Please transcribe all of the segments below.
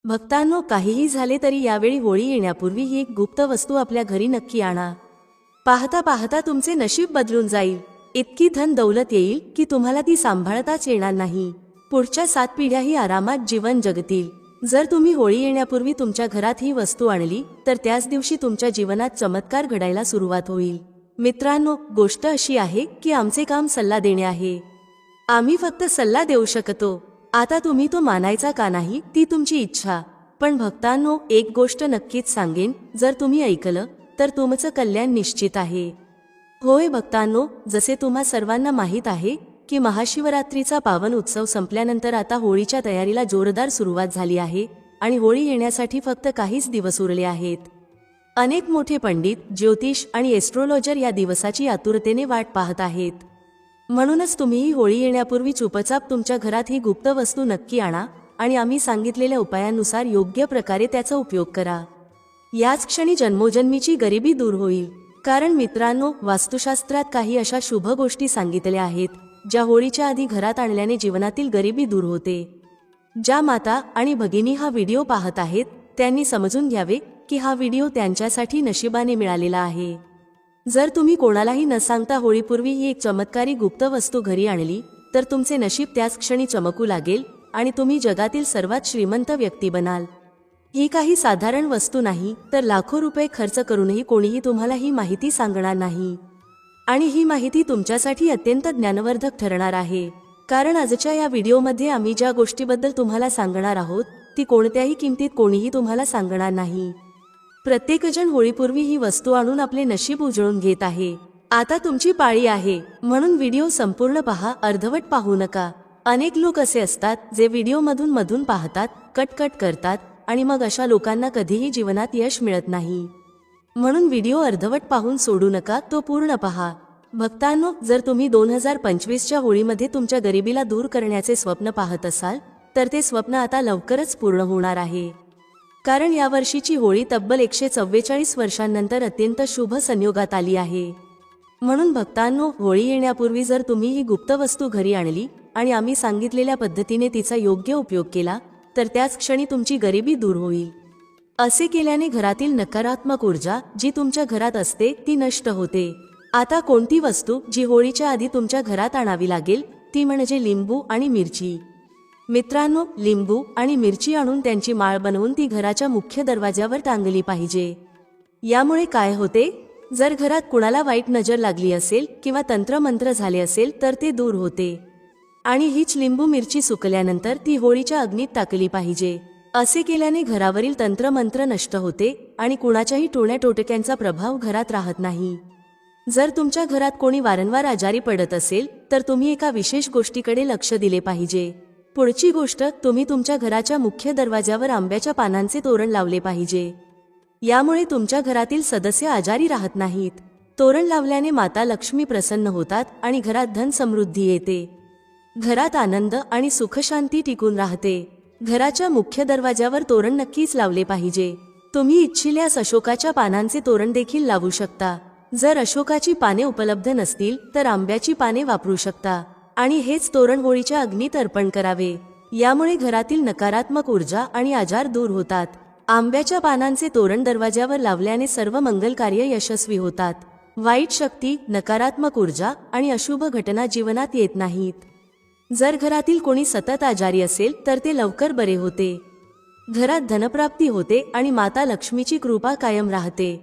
भक्तांनो, काहीही झाले तरी यावेळी होळी येण्यापूर्वी ही एक गुप्त वस्तू आपल्या घरी नक्की आणा. पाहता पाहता तुमचे नशीब बदलून जाईल. इतकी धन दौलत येईल की तुम्हाला ती सांभाळताच येणार नाही. पुढच्या 7 पिढ्याही आरामात जीवन जगतील. जर तुम्ही होळी येण्यापूर्वी तुमच्या घरात ही वस्तू आणली तर त्याच दिवशी तुमच्या जीवनात चमत्कार घडायला सुरुवात होईल. मित्रांनो, गोष्ट अशी आहे की आमचे काम सल्ला देणे आहे. आम्ही फक्त सल्ला देऊ शकतो. आता तुम्ही तो मानायचा का नाही ती तुमची इच्छा. पण भक्तांनो, एक गोष्ट नक्कीच सांगेन, जर तुम्ही ऐकलं तर तुमचं कल्याण निश्चित आहे. होय भक्तांनो, जसे तुम्हा सर्वांना माहीत आहे की महाशिवरात्रीचा पावन उत्सव संपल्यानंतर आता होळीच्या तयारीला जोरदार सुरुवात झाली आहे आणि होळी येण्यासाठी फक्त काहीच दिवस उरले आहेत. अनेक मोठे पंडित, ज्योतिष आणि एस्ट्रोलॉजर या दिवसाची आतुरतेने वाट पाहत आहेत. म्हणूनच तुम्हीही होळी येण्यापूर्वी चुपचाप तुमच्या घरात ही गुप्त वस्तू नक्की आणा आणि आम्ही सांगितलेल्या उपायांनुसार योग्य प्रकारे त्याचा उपयोग करा. याच क्षणी जन्मोजन्मीची गरिबी दूर होईल. कारण मित्रांनो, वास्तुशास्त्रात काही अशा शुभ गोष्टी सांगितल्या आहेत ज्या होळीच्या आधी घरात आणल्याने जीवनातील गरिबी दूर होते. ज्या माता आणि भगिनी हा व्हिडिओ पाहत आहेत त्यांनी समजून घ्यावे की हा व्हिडिओ त्यांच्यासाठी नशिबाने मिळालेला आहे. जर तुम्ही कोणालाही न सांगता होळीपूर्वी ही एक चमत्कारी गुप्त वस्तू घरी आणली तर तुमचे नशीब त्याच क्षणी चमकू लागेल आणि तुम्ही जगातील सर्वात श्रीमंत व्यक्ती बनाल. ही काही साधारण वस्तू नाही, तर लाखो रुपये खर्च करूनही कोणीही तुम्हाला ही माहिती सांगणार नाही. आणि ही माहिती तुमच्यासाठी अत्यंत ज्ञानवर्धक ठरणार आहे. कारण आजच्या या व्हिडिओमध्ये आम्ही ज्या गोष्टीबद्दल तुम्हाला सांगणार आहोत ती कोणत्याही किमतीत कोणीही तुम्हाला सांगणार नाही. प्रत्येकजण होळीपूर्वी ही वस्तू आणून आपले नशीब उजळून घेत आहे. आता तुमची पाळी आहे, म्हणून व्हिडिओ संपूर्ण पहा, अर्धवट पाहू नका. अनेक लोक असे असतात जे व्हिडिओमधून मधून पाहतात, कटकट करतात आणि मग अशा लोकांना कधीही जीवनात यश मिळत नाही. म्हणून व्हिडिओ अर्धवट पाहून सोडू नका, तो पूर्ण पहा. भक्तांनो, जर तुम्ही 2025च्या होळीमध्ये तुमच्या गरिबीला दूर करण्याचे स्वप्न पाहत असाल तर ते स्वप्न आता लवकरच पूर्ण होणार आहे. कारण यावर्षीची होळी तब्बल 144 वर्षांनंतर अत्यंत शुभ संयोगात आली आहे. म्हणून भक्तांनो, होळी येण्यापूर्वी जर तुम्ही ही गुप्त वस्तू घरी आणली आणि आम्ही सांगितलेल्या पद्धतीने तिचा योग्य उपयोग केला तर त्याच क्षणी तुमची गरिबी दूर होईल. असे केल्याने घरातील नकारात्मक ऊर्जा जी तुमच्या घरात असते ती नष्ट होते. आता कोणती वस्तू जी होळीच्या आधी तुमच्या घरात आणावी लागेल ती म्हणजे लिंबू आणि मिरची. मित्रांनो, लिंबू आणि मिरची आणून त्यांची माळ बनवून ती घराच्या मुख्य दरवाज्यावर टांगली पाहिजे. यामुळे काय होते, जर घरात कुणाला वाईट नजर लागली असेल किंवा तंत्रमंत्र झाले असेल तर ते दूर होते. आणि हीच लिंबू मिरची सुकल्यानंतर ती होळीच्या अग्नीत टाकली पाहिजे. असे केल्याने घरावरील तंत्रमंत्र नष्ट होते आणि कुणाच्याही टोण्या टोटक्यांचा प्रभाव घरात राहत नाही. जर तुमच्या घरात कोणी वारंवार आजारी पडत असेल तर तुम्ही एका विशेष गोष्टीकडे लक्ष दिले पाहिजे. पुढची गोष्ट, तुम्ही तुमच्या घराच्या मुख्य दरवाज्यावर आंब्याच्या पानांचे तोरण लावले पाहिजे. यामुळे तुमच्या घरातील सदस्य आजारी राहत नाहीत. तोरण लावल्याने माता लक्ष्मी प्रसन्न होतात आणि घरात धन समृद्धी येते. घरात आनंद आणि सुखशांती टिकून राहते. घराच्या मुख्य दरवाज्यावर तोरण नक्कीच लावले पाहिजे. तुम्ही इच्छिल्यास अशोकाच्या पानांचे तोरण देखील लावू शकता. जर अशोकाची पाने उपलब्ध नसतील तर आंब्याची पाने वापरू शकता आणि हेच तोरण होळीच्या अग्नीत अर्पण करावे. यामुळे घरातील नकारात्मक ऊर्जा आणि आजार दूर होतात. आंब्याच्या पानांचे तोरण दरवाज्यावर लावल्याने सर्व मंगल कार्य यशस्वी होतात. वाईट शक्ती, नकारात्मक ऊर्जा आणि अशुभ घटना जीवनात येत नाहीत. जर घरातील कोणी सतत आजारी असेल तर ते लवकर बरे होते. घरात धनप्राप्ती होते आणि माता लक्ष्मीची कृपा कायम राहते.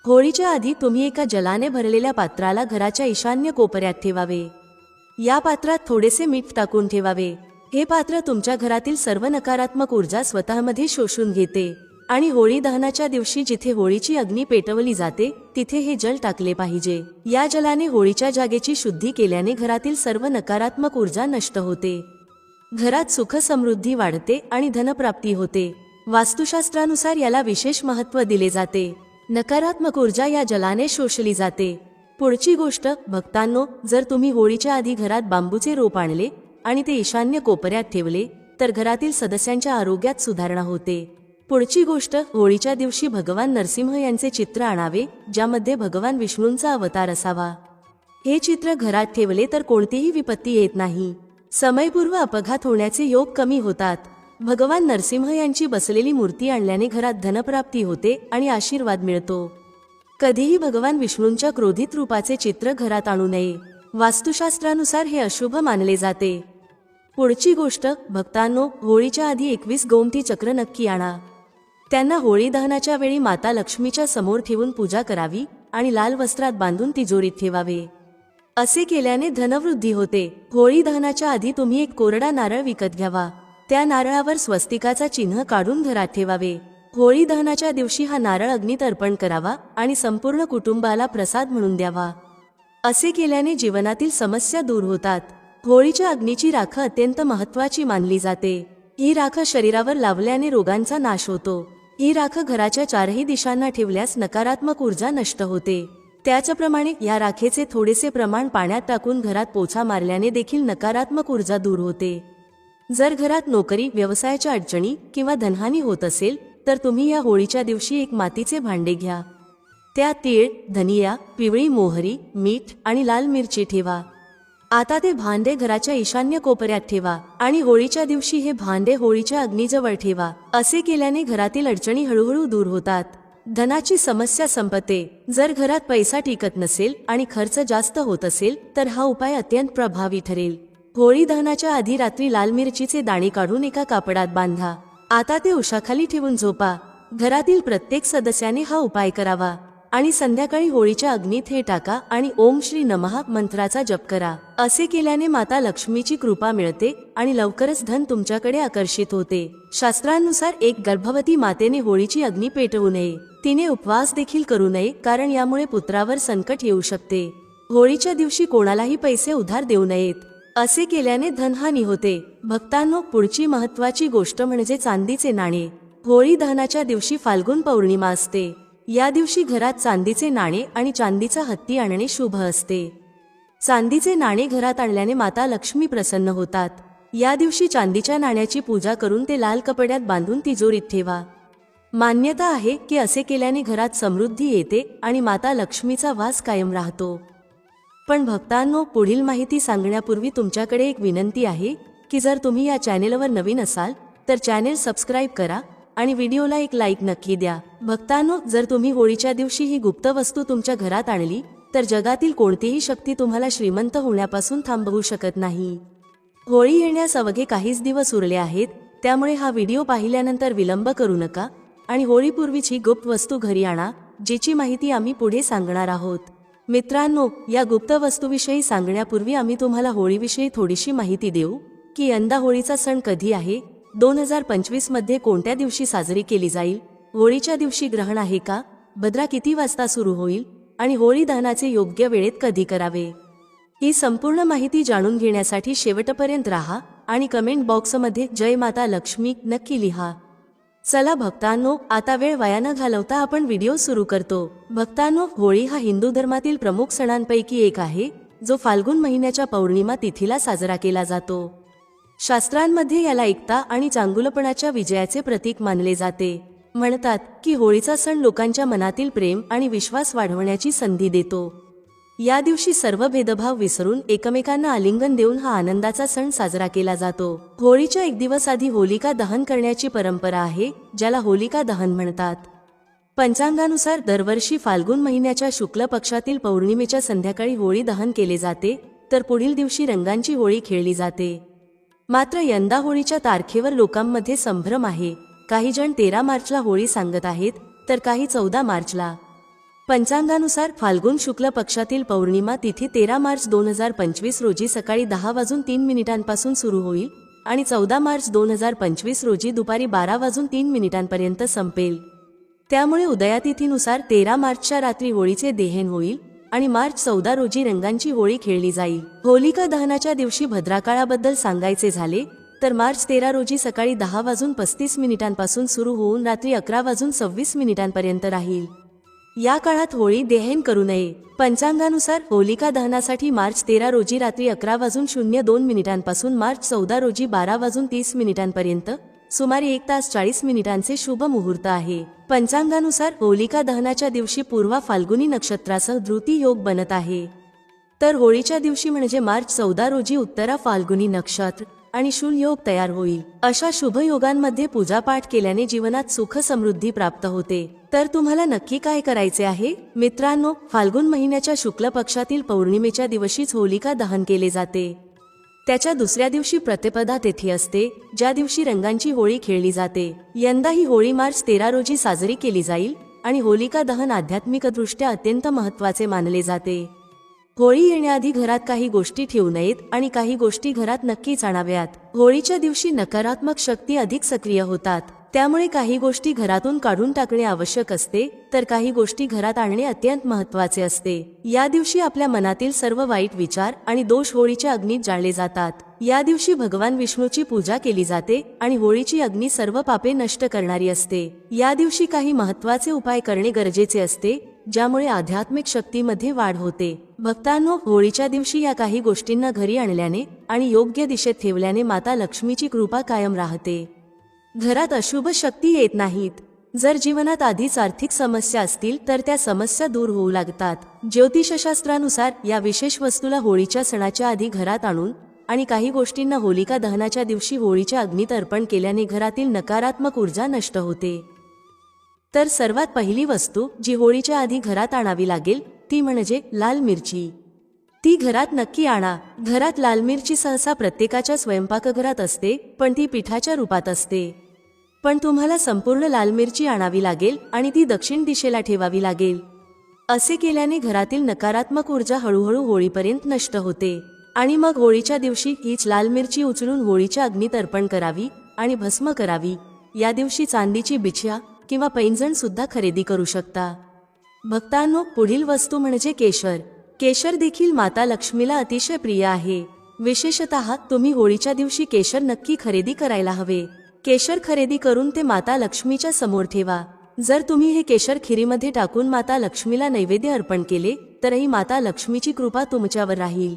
होळीच्या आधी तुम्ही एका जलाने भरलेल्या पात्राला घराच्या ईशान्य कोपऱ्यात ठेवावे. या पात्रात थोडेसे मीठ टाकून ठेवावे. हे पात्र तुमच्या घरातील सर्व नकारात्मक ऊर्जा स्वतःमध्ये शोषून घेते आणि होळी दहनाच्या दिवशी जिथे होळीची अग्नी पेटवली जाते तिथे हे जल टाकले पाहिजे. या जलाने होळीच्या जागेची शुद्धी केल्याने घरातील सर्व नकारात्मक ऊर्जा नष्ट होते. घरात सुख समृद्धी वाढते आणि धनप्राप्ती होते. वास्तुशास्त्रानुसार याला विशेष महत्त्व दिले जाते. नकारात्मक ऊर्जा या जलाने शोषली जाते. पुढची गोष्ट, भक्तांनो, जर तुम्ही होळीच्या आधी घरात बांबूचे रोप आणले आणि ते ईशान्य कोपऱ्यात ठेवले तर घरातील सदस्यांच्या आरोग्यात सुधारणा होते. पुढची गोष्ट, होळीच्या दिवशी भगवान नरसिंह यांचे चित्र आणावे ज्यामध्ये भगवान विष्णूंचा अवतार असावा. हे चित्र घरात ठेवले तर कोणतीही विपत्ती येत नाही. समयपूर्व अपघात होण्याचे योग कमी होतात. भगवान नरसिंह यांची बसलेली मूर्ती आणल्याने घरात धनप्राप्ती होते आणि आशीर्वाद मिळतो. कधीही भगवान विष्णूंच्या क्रोधित रूपाचे चित्र घरात आणू नये. वास्तुशास्त्रानुसार हे अशुभ मानले जाते. पुढची गोष्ट भक्तांनो, होळीच्या आधी 21 गोमती चक्र नक्की आणा. त्यांना होळी दहनाच्या वेळी माता लक्ष्मीच्या समोर ठेवून पूजा करावी आणि लाल वस्त्रात बांधून तिजोरीत ठेवावे. असे केल्याने धनवृद्धी होते. होळी दहनाच्या आधी तुम्ही एक कोरडा नारळ विकत घ्यावा. त्या नारळावर स्वस्तिकाचा चिन्ह काढून घरात ठेवावे. होळी दहनाच्या दिवशी हा नारळ अग्नीत अर्पण करावा आणि संपूर्ण कुटुंबाला प्रसाद म्हणून द्यावा. असे केल्याने जीवनातील समस्या दूर होतात. होळीच्या अग्नीची राख अत्यंत महत्त्वाची मानली जाते. ही राख शरीरावर लावल्याने रोगांचा नाश होतो. ही राख घराच्या चारही दिशांना ठेवल्यास नकारात्मक ऊर्जा नष्ट होते. त्याचप्रमाणे या राखेचे थोडेसे प्रमाण पाण्यात टाकून घरात पोछा मारल्याने देखील नकारात्मक ऊर्जा दूर होते. जर घरात नोकरी, व्यवसायाच्या अडचणी किंवा धनहानी होत असेल तर तुम्ही या होळीच्या दिवशी एक मातीचे भांडे घ्या. त्यात तीळ, धनिया, पिवळी मोहरी, मीठ आणि लाल मिरची ठेवा. आता ते भांडे घराच्या ईशान्य कोपऱ्यात ठेवा आणि होळीच्या दिवशी हे भांडे होळीच्या अग्नीजवळ ठेवा. असे केल्याने घरातील अडचणी हळूहळू दूर होतात. धनाची समस्या संपते. जर घरात पैसा टिकत नसेल आणि खर्च जास्त होत असेल तर हा उपाय अत्यंत प्रभावी ठरेल. होळी दहनाच्या आधी रात्री लाल मिरचीचे दाणे काढून एका कापडात बांधा. आता ते उशाखाली ठेवून झोपा. घरातील प्रत्येक सदस्याने हा उपाय करावा आणि संध्याकाळी होळीच्या अग्नीत हे टाका आणि ओम श्री नमः मंत्राचा जप करा. असे केल्याने माता लक्ष्मीची कृपा मिळते आणि लवकरच धन तुमच्याकडे आकर्षित होते. शास्त्रानुसार एक गर्भवती मातेने होळीची अग्नी पेटवू नये. तिने उपवास देखील करू नये, कारण यामुळे पुत्रावर संकट येऊ शकते. होळीच्या दिवशी कोणालाही पैसे उधार देऊ नयेत. असे केल्याने धनहानी होते. भक्तांनो, पुढची महत्त्वाची गोष्ट म्हणजे चांदीचे नाणे. होळी दहनाच्या दिवशी फाल्गुन पौर्णिमा असते. या दिवशी घरात चांदीचे नाणे आणि चांदीचा हत्ती आणणे शुभ असते. चांदीचे नाणे घरात आणल्याने माता लक्ष्मी प्रसन्न होतात. या दिवशी चांदीच्या नाण्याची पूजा करून ते लाल कपड्यात बांधून तिजोरीत ठेवा. मान्यता आहे की असे केल्याने घरात समृद्धी येते आणि माता लक्ष्मीचा वास कायम राहतो. पण भक्तांनो, पुढील माहिती सांगण्यापूर्वी तुमच्याकडे एक विनंती आहे की जर तुम्ही या चॅनेलवर नवीन असाल तर चॅनेल सबस्क्राईब करा आणि व्हिडिओला एक लाईक नक्की द्या. भक्तांनो, जर तुम्ही होळीच्या दिवशी ही गुप्त वस्तू तुमच्या घरात आणली तर जगातील कोणतीही शक्ती तुम्हाला श्रीमंत होण्यापासून थांबवू शकत नाही. होळी येण्यास अवघे काहीच दिवस उरले आहेत, त्यामुळे हा व्हिडिओ पाहिल्यानंतर विलंब करू नका आणि होळीपूर्वीची गुप्त वस्तू घरी आणा, जिची माहिती आम्ही पुढे सांगणार आहोत. मित्रांनो, या गुप्त वस्तूविषयी सांगण्यापूर्वी आम्ही तुम्हाला होळीविषयी थोडीशी माहिती देऊ की यंदा होळीचा सण कधी आहे, 2025 मध्ये कोणत्या दिवशी साजरी केली जाईल, होळीच्या दिवशी ग्रहण आहे का, भद्रा किती वाजता सुरू होईल आणि होळी दहनाचे योग्य वेळेत कधी करावे. ही संपूर्ण माहिती जाणून घेण्यासाठी शेवटपर्यंत राहा आणि कमेंट बॉक्समध्ये जय माता लक्ष्मी नक्की लिहा. चला भक्तांनो, आता वेळ वाया न घालवता आपण व्हिडिओ सुरू करतो. भक्तांनो, होळी हा हिंदू धर्मातील प्रमुख सणांपैकी एक आहे, जो फाल्गुन महिन्याच्या पौर्णिमा तिथीला साजरा केला जातो. शास्त्रांमध्ये याला एकता आणि चांगुलपणाच्या विजयाचे प्रतीक मानले जाते. म्हणतात की होळीचा सण लोकांच्या मनातील प्रेम आणि विश्वास वाढवण्याची संधी देतो. या दिवशी सर्व भेदभाव विसरून एकमेकांना आलिंगन देऊन हा आनंदाचा सण साजरा केला जातो. होळीच्या एक दिवस आधी होलिका दहन करण्याची परंपरा आहे, ज्याला होलिका दहन म्हणतात. पंचांगानुसार दरवर्षी फाल्गुन महिन्याच्या शुक्ल पक्षातील पौर्णिमेच्या संध्याकाळी होळी दहन केले जाते, तर पुढील दिवशी रंगांची होळी खेळली जाते. मात्र यंदा होळीच्या तारखेवर लोकांमध्ये संभ्रम आहे. काही जण 13 मार्चला होळी सांगत आहेत, तर काही 14 मार्चला. पंचांगानुसार फाल्गुन शुक्ल पक्षातील पौर्णिमा तिथी 13 मार्च 2025 रोजी सकाळी 10:03 सुरू होईल आणि 14 मार्च 2025 रोजी दुपारी 12:03 संपेल. त्यामुळे उदयातिथीनुसार 13 मार्चच्या रात्री होळीचे दहन होईल आणि मार्च 14 रोजी रंगांची होळी खेळली जाईल. होलिका दहनाच्या दिवशी भद्राकाळाबद्दल सांगायचे झाले तर मार्च 13 रोजी सकाळी 10:35 सुरू होऊन रात्री 11:26 राहील. या काळात होळी दहन करू नये. पंचांगानुसार होलिका दहनासाठी मार्च 13 रोजी रात्री 11:02 मार्च 14 रोजी 12:30 सुमारे 1 तास 40 मिनिटांचे शुभ मुहूर्त आहे. पंचांगानुसार होलिका दहनाच्या दिवशी पूर्वा फाल्गुनी नक्षत्रासह धृती योग बनत आहे. तर होळीच्या दिवशी म्हणजे मार्च 14 रोजी उत्तरा फाल्गुनी नक्षत्र आणि शूल योग तयार होईल. अशा शुभ योगांमध्ये पूजापाठ केल्याने जीवनात सुख समृद्धी प्राप्त होते. तर तुम्हाला नक्की काय करायचे आहे मित्रांनो? फाल्गुन महिन्याच्या शुक्ल पक्षातील पौर्णिमेच्या दिवशीच होलिका दहन केले जाते. त्याच्या दुसऱ्या दिवशी प्रतिपदा तिथी असते, ज्या दिवशी रंगांची होळी खेळली जाते. यंदा ही होळी मार्च 13 रोजी साजरी केली जाईल आणि होलिका दहन आध्यात्मिकदृष्ट्या अत्यंत महत्त्वाचे मानले जाते. होळी येण्याआधी घरात काही गोष्टी ठेवू नयेत आणि काही गोष्टी घरात नक्कीच आणाव्यात. होळीच्या दिवशी नकारात्मक शक्ती अधिक सक्रिय होतात, त्यामुळे काही गोष्टी घरातून काढून टाकणे आवश्यक असते, तर काही गोष्टी घरात आणणे अत्यंत महत्त्वाचे असते. या दिवशी आपल्या मनातील सर्व वाईट विचार आणि दोष होळीच्या अग्नीत जाळले जातात. या दिवशी भगवान विष्णूची पूजा केली जाते आणि होळीची अग्नी सर्व पापे नष्ट करणारी असते. या दिवशी काही महत्त्वाचे उपाय करणे गरजेचे असते, ज्यामुळे आध्यात्मिक शक्तीमध्ये वाढ होते. भक्तांनो, होळीच्या दिवशी या काही गोष्टींना घरी आणल्याने आणि योग्य दिशेत ठेवल्याने माता लक्ष्मीची कृपा कायम राहते. घरात अशुभ शक्ती येत नाहीत. जर जीवनात आधीच आर्थिक समस्या असतील तर त्या समस्या दूर होऊ लागतात. ज्योतिषशास्त्रानुसार या विशेष वस्तूला होळीच्या सणाच्या आधी घरात आणून आणि काही गोष्टींना होलिका दहनाच्या दिवशी होळीच्या अग्नीत अर्पण केल्याने घरातील नकारात्मक ऊर्जा नष्ट होते. तर सर्वात पहिली वस्तू जी होळीच्या आधी घरात आणावी लागेल ती म्हणजे लाल मिरची. ती घरात नक्की आणा. घरात लाल मिरची सहसा प्रत्येकाच्या स्वयंपाकघरात असते, पण ती पिठाच्या रूपात असते. पण तुम्हाला संपूर्ण लाल मिरची आणावी लागेल आणि ती दक्षिण दिशेला ठेवावी लागेल. असे केल्याने घरातील नकारात्मक ऊर्जा हळूहळू होळीपर्यंत नष्ट होते आणि मग होळीच्या दिवशी हीच लाल मिरची उचलून होळीच्या अग्नीत अर्पण करावी आणि भस्म करावी. या दिवशी चांदीची बिछ्या किंवा पैंजण सुद्धा खरेदी करू शकता. भक्तांनो, पुढील वस्तू म्हणजे केशर. केशर देखील माता लक्ष्मीला अतिशय प्रिय आहे. विशेषतः तुम्ही होळीच्या दिवशी केशर नक्की खरेदी करायला हवे. केशर खरेदी करून ते माता लक्ष्मीच्या समोर ठेवा. जर तुम्ही हे केशर खिरीमध्ये टाकून माता लक्ष्मीला नैवेद्य अर्पण केले तरही माता लक्ष्मीची कृपा तुमच्यावर राहील.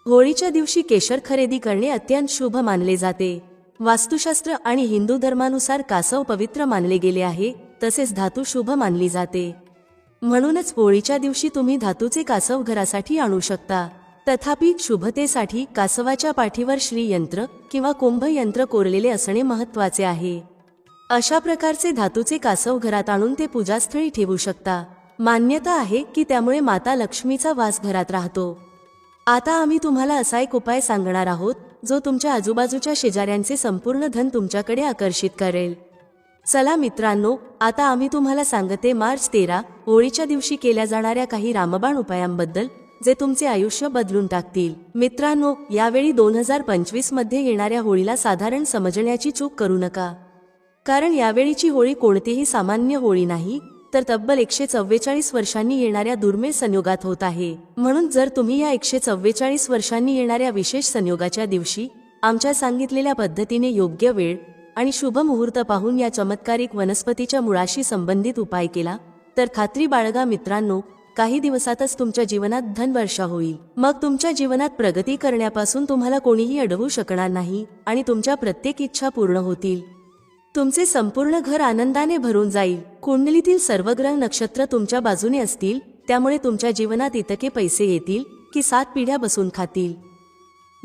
होळीच्या दिवशी केशर खरेदी करणे अत्यंत शुभ मानले जाते. वास्तुशास्त्र आणि हिंदू धर्मानुसार कासव पवित्र मानले गेले आहे, तसेच धातू शुभ मानली जाते. म्हणूनच होळीच्या दिवशी तुम्ही धातूचे कासव घरासाठी आणू शकता. तथापि शुभतेसाठी कासवाच्या पाठीवर श्रीयंत्र किंवा कुंभ यंत्र कोरलेले असणे महत्त्वाचे आहे. अशा प्रकारचे धातूचे कासव घरात आणून ते पूजास्थळी ठेवू शकता. मान्यता आहे की त्यामुळे माता लक्ष्मीचा वास घरात राहतो. आता आम्ही तुम्हाला असा एक उपाय सांगणार आहोत जो तुमच्या आजूबाजूच्या शेजाऱ्यांचे संपूर्ण धन तुमच्याकडे आकर्षित करेल. चला मित्रांनो, आता आम्ही तुम्हाला सांगते मार्च 13 होळीच्या दिवशी केल्या जाणाऱ्या काही रामबाण उपायांबद्दल जे तुमचे आयुष्य बदलून टाकतील. मित्रांनो, यावेळी 2025 मध्ये येणाऱ्या होळीला साधारण समजण्याची चूक करू नका, कारण यावेळीची होळी कोणतीही सामान्य होळी नाही, तर तब्बल 144 वर्षांनी येणाऱ्या दुर्मिळ संयोगात होत आहे. म्हणून जर तुम्ही या 144 वर्षांनी येणाऱ्या विशेष संयोगाच्या दिवशी आमच्या सांगितलेल्या पद्धतीने योग्य वेळ आणि शुभ मुहूर्त पाहून या चमत्कारिक वनस्पतीच्या मुळाशी संबंधित उपाय केला तर खात्री बाळगा मित्रांनो, काही दिवसातच तुमच्या जीवनात धनवर्षा होईल. मग तुमच्या जीवनात प्रगती करण्यापासून तुम्हाला कोणीही अडवू शकणार नाही आणि तुमच्या प्रत्येक इच्छा पूर्ण होतील. तुमचे संपूर्ण घर आनंदाने भरून जाईल. कुंडलीतील सर्व ग्रह नक्षत्र तुमच्या बाजूने असतील, त्यामुळे तुमच्या जीवनात इतके पैसे येतील की 7 पिढ्या बसून खातील.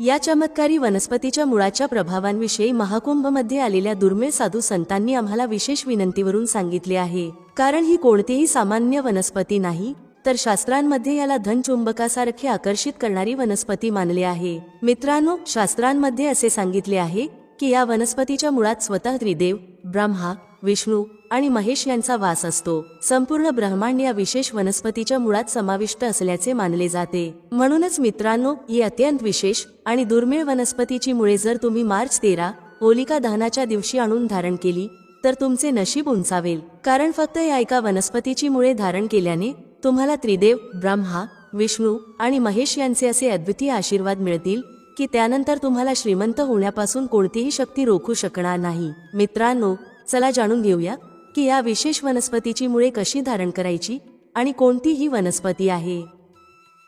या चमत्कारी वनस्पतीच्या मुळाच्या प्रभावांविषयी महाकुंभमध्ये आलेल्या दुर्मिळ साधू संतांनी आम्हाला विशेष विनंतीवरून सांगितले आहे. कारण ही कोणतीही सामान्य वनस्पती नाही, तर शास्त्रांमध्ये याला धनचुंबकासारखे आकर्षित करणारी वनस्पती मानले आहे. मित्रांनो, शास्त्रांमध्ये असे सांगितले आहे की या वनस्पतीच्या मुळात स्वतः त्रिदेव ब्रह्मा, विष्णू आणि महेश यांचा वास असतो. संपूर्ण ब्रह्मांड या विशेष वनस्पतीच्या मुळात समाविष्ट असल्याचे मानले जाते. म्हणूनच मित्रांनो, ही अत्यंत विशेष आणि दुर्मिळ वनस्पतीची मुळे जर तुम्ही मार्च 13 होलिका दहनाच्या दिवशी आणून धारण केली तर तुमचे नशीब उंचावेल. कारण फक्त या एका वनस्पतीची मुळे धारण केल्याने तुम्हाला त्रिदेव ब्रह्मा, विष्णू आणि महेश यांचे असे अद्वितीय आशीर्वाद मिळतील की त्यानंतर तुम्हाला श्रीमंत होण्यापासून कोणतीही शक्ती रोखू शकणार नाही. मित्रांनो, चला जाणून घेऊया की या विशेष वनस्पतीची मुळे कशी धारण करायची आणि कोणती ही वनस्पती आहे.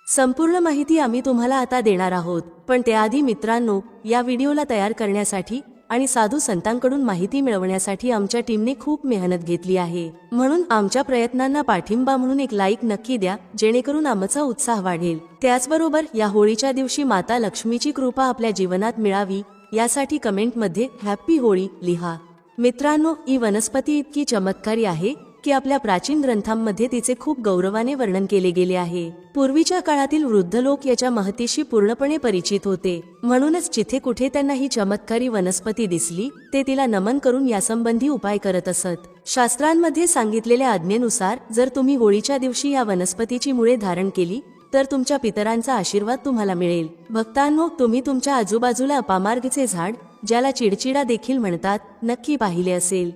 संपूर्ण माहिती आम्ही तुम्हाला आता देणार आहोत, पण त्याआधी मित्रांनो, या व्हिडिओला तयार करण्यासाठी आणि साधू संतांकडून माहिती मिळवण्यासाठी आमच्या टीमने खूप मेहनत घेतली आहे. म्हणून आमच्या प्रयत्नांना पाठिंबा म्हणून एक लाईक नक्की द्या, जेणेकरून आमचा उत्साह वाढेल. त्याचबरोबर या होळीच्या दिवशी माता लक्ष्मीची कृपा आपल्या जीवनात मिळावी यासाठी कमेंटमध्ये हॅपी होळी लिहा. मित्रांनो, ही वनस्पती इतकी चमत्कारी आहे की आपल्या प्राचीन ग्रंथांमध्ये तिचे खूप गौरवाने वर्णन केले गेले आहे. पूर्वीच्या काळातील वृद्ध लोक याच्या महतीशी पूर्णपणे परिचित होते, म्हणूनच जिथे कुठे त्यांना ही चमत्कारी वनस्पती दिसली ते तिला नमन करून यासंबंधी उपाय करत असत. शास्त्रांमध्ये सांगितलेल्या आज्ञेनुसार जर तुम्ही होळीच्या दिवशी या वनस्पतीची मुळे धारण केली तर तुमच्या पितरांचा आशीर्वाद तुम्हाला मिळेल. भक्तांनो, तुम्ही तुमच्या आजूबाजूला अपामार्गचे झाड, ज्याला चिडचिडा देखील म्हणतात, नक्की पाहिले असेल.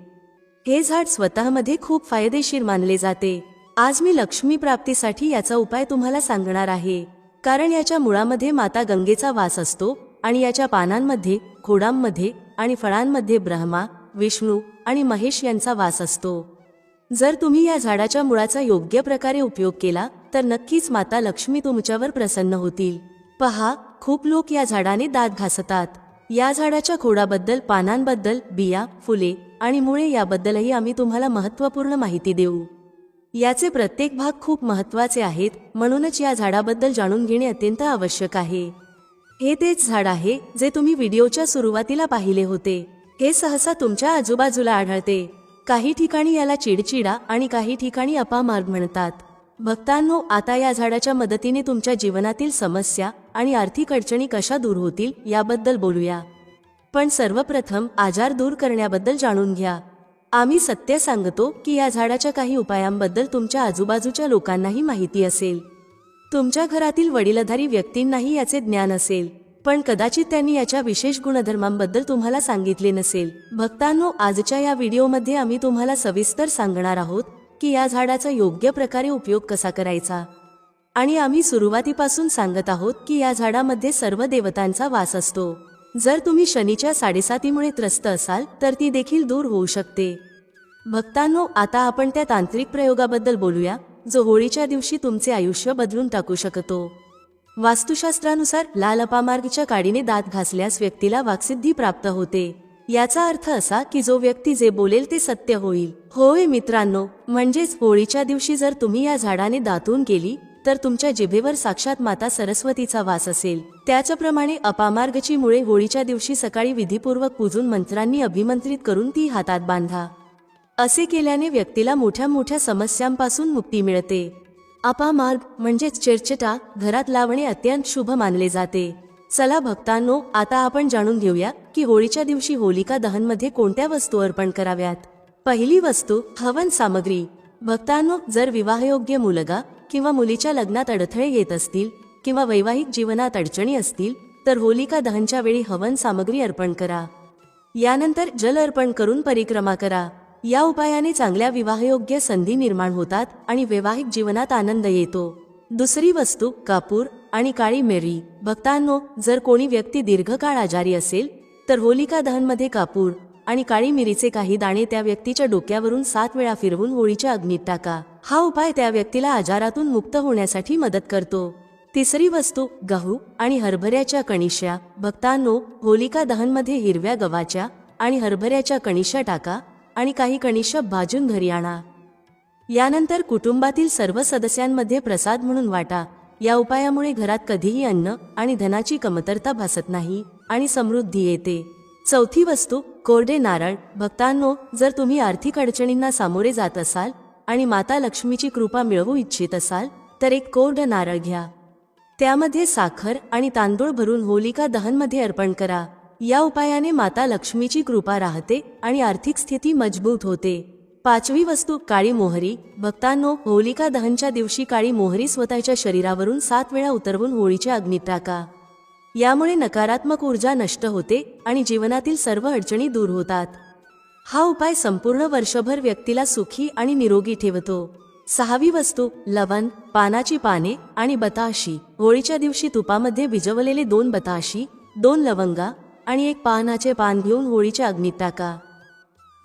हे झाड स्वतःमध्ये खूप फायदेशीर मानले जाते. आज मी लक्ष्मी प्राप्तीसाठी याचा उपाय तुम्हाला सांगणार आहे, कारण याच्या मुळामध्ये माता गंगेचा वास असतो आणि याच्या पानांमध्ये, खोडांमध्ये आणि फळांमध्ये ब्रह्मा, विष्णू आणि महेश यांचा वास असतो. जर तुम्ही या झाडाच्या मुळाचा योग्य प्रकारे उपयोग केला तर नक्कीच माता लक्ष्मी तुमच्यावर प्रसन्न होतील. पहा, खूप लोक या झाडाने दात घासतात. या झाडाच्या खोडाबद्दल, पानांबद्दल, बिया, फुले आणि मुळे याबद्दलही आम्ही तुम्हाला महत्त्वपूर्ण माहिती देऊ. याचे प्रत्येक भाग खूप महत्त्वाचे आहेत, म्हणूनच या झाडाबद्दल जाणून घेणे अत्यंत आवश्यक आहे. हे तेच झाड आहे जे तुम्ही व्हिडिओच्या सुरुवातीला पाहिले होते. हे सहसा तुमच्या आजूबाजूला आढळते. काही ठिकाणी याला चिडचिडा आणि काही ठिकाणी अपामार्ग म्हणतात. भक्तांनो, आता या झाडाच्या मदतीने तुमच्या जीवनातील समस्या आणि आर्थिक अडचणी कशा दूर होतील याबद्दल बोलूया. पण सर्वप्रथम आजार दूर करण्याबद्दल जाणून घ्या. आम्ही सत्य सांगतो की या झाडाच्या काही उपायांबद्दल तुमच्या आजूबाजूच्या लोकांनाही माहिती असेल. तुमच्या घरातील वडीलधारी व्यक्तींनाही याचे ज्ञान असेल, पण कदाचित त्यांनी याच्या विशेष गुणधर्मांबद्दल तुम्हाला सांगितले नसेल. भक्तांनो, आजच्या या व्हिडिओमध्ये आम्ही तुम्हाला सविस्तर सांगणार आहोत की या झाडाचा योग्य प्रकारे उपयोग कसा करायचा. आणि आम्ही सुरुवातीपासून सांगत आहोत की या झाडामध्ये सर्व देवतांचा वास असतो. जर तुम्ही शनीच्या 7.5मुळे त्रस्त असाल तर ती देखील दूर होऊ शकते. भक्तांनो, आता आपण त्या तांत्रिक प्रयोगाबद्दल बोलूया जो होळीच्या दिवशी तुमचे आयुष्य बदलून टाकू शकतो. वास्तुशास्त्रानुसार लाल अपामार्गच्या काडीने दात घासल्यास व्यक्तीला वाक्सिद्धी प्राप्त होते. याचा अर्थ असा की जो व्यक्ती जे बोलेल ते सत्य होईल. होय मित्रांनो, म्हणजेच होळीच्या दिवशी जर तुम्ही या झाडाने दातून केली तर तुमच्या जिभेवर साक्षात माता सरस्वतीचा वास असेल. त्याचप्रमाणे अपामार्गची मुळे होळीच्या दिवशी सकाळी विधीपूर्वक पूजून मंत्रांनी अभिमंत्रित करून ती हातात बांधा. असे केल्याने व्यक्तीला मोठ्या मोठ्या समस्यांपासून मुक्ती मिळते. अपामार्ग म्हणजेच चिडचिडा घरात लावणे अत्यंत शुभ मानले जाते. चला भक्तांनो, आता आपण जाणून घेऊया की होळीच्या दिवशी होलिका दहनमध्ये कोणत्या वस्तू अर्पण कराव्यात. पहिली वस्तू, हवन सामग्री. भक्तांनो, जर विवाहयोग्य मुलगा किंवा मुलीच्या लग्नात अडथळे येत असतील किंवा वैवाहिक जीवनात अडचणी असतील तर होलिका दहनच्या वेळी हवन सामग्री अर्पण करा. यानंतर जल अर्पण करून परिक्रमा करा. या उपायाने चांगल्या विवाहयोग्य संधी निर्माण होतात आणि वैवाहिक जीवनात आनंद येतो. दुसरी वस्तू, कापूर आणि काळी मिरी. भक्तांनो, जर कोणी व्यक्ती दीर्घकाळ आजारी असेल तर होलिका दहनमध्ये कापूर आणि काळी मिरीचे काही दाणे त्या व्यक्तीच्या डोक्यावरून 7 वेळा फिरवून होळीच्या अग्नीत टाका. हा उपाय त्या व्यक्तीला आजारातून मुक्त होण्यासाठी मदत करतो. तिसरी वस्तू, गहू आणि हरभऱ्याच्या कणिशा. भक्तांनो, होलिका दहनमध्ये हिरव्या गव्हाच्या आणि हरभऱ्याच्या कणिशा टाका आणि काही कणिशा भाजून घरी आणा. यानंतर कुटुंबातील सर्व सदस्यांमध्ये प्रसाद म्हणून वाटा. या उपायामुळे घरात कधीही अन्न आणि धनाची कमतरता भासत नाही आणि समृद्धी येते. चौथी वस्तू, कोरडे नारळ. भक्तांनो, जर तुम्ही आर्थिक अडचणींना सामोरे जात असाल आणि माता लक्ष्मीची कृपा मिळवू इच्छित असाल तर एक कोरडं नारळ घ्या. त्यामध्ये साखर आणि तांदूळ भरून होलिका दहनमध्ये अर्पण करा. या उपायाने माता लक्ष्मीची कृपा राहते आणि आर्थिक स्थिती मजबूत होते. पाचवी वस्तू, काळी मोहरी. भक्तांनो, होलिका दहनच्या दिवशी काळी मोहरी स्वतःच्या शरीरावरून 7 वेळा उतरवून होळीच्या अग्नीत टाका. यामुळे नकारात्मक ऊर्जा नष्ट होते आणि जीवनातील सर्व अडचणी दूर होतात. हा उपाय संपूर्ण वर्षभर व्यक्तीला सुखी आणि निरोगी ठेवतो. सहावी वस्तू, लवंग, पानाची पाने आणि बताशी. होळीच्या दिवशी तुपामध्ये भिजवलेले 2 बताशी, 2 लवंगा आणि 1 पानाचे पान घेऊन होळीच्या अग्नीत टाका.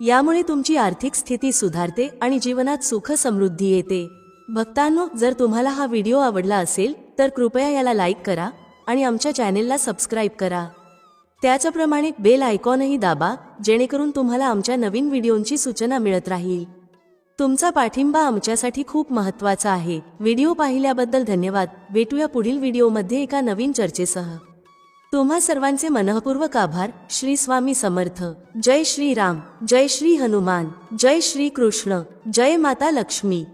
यामुळे तुमची आर्थिक स्थिती सुधारते आणि जीवनात सुख समृद्धी येते. भक्तांनो, जर तुम्हाला हा व्हिडिओ आवडला असेल तर कृपया याला लाईक करा आणि आमच्या चॅनेलला सबस्क्राईब करा. त्याचप्रमाणे बेल आयकॉनही दाबा, जेणेकरून तुम्हाला आमच्या नवीन व्हिडिओंची सूचना मिळत राहील. तुमचा पाठिंबा आमच्यासाठी खूप महत्त्वाचा आहे. व्हिडिओ पाहिल्याबद्दल धन्यवाद. भेटूया पुढील व्हिडिओमध्ये एका नवीन चर्चेसह. तुम्हा सर्वांचे मनःपूर्वक आभार. श्री स्वामी समर्थ. जय श्री राम, जय श्री हनुमान, जय श्री कृष्ण, जय माता लक्ष्मी.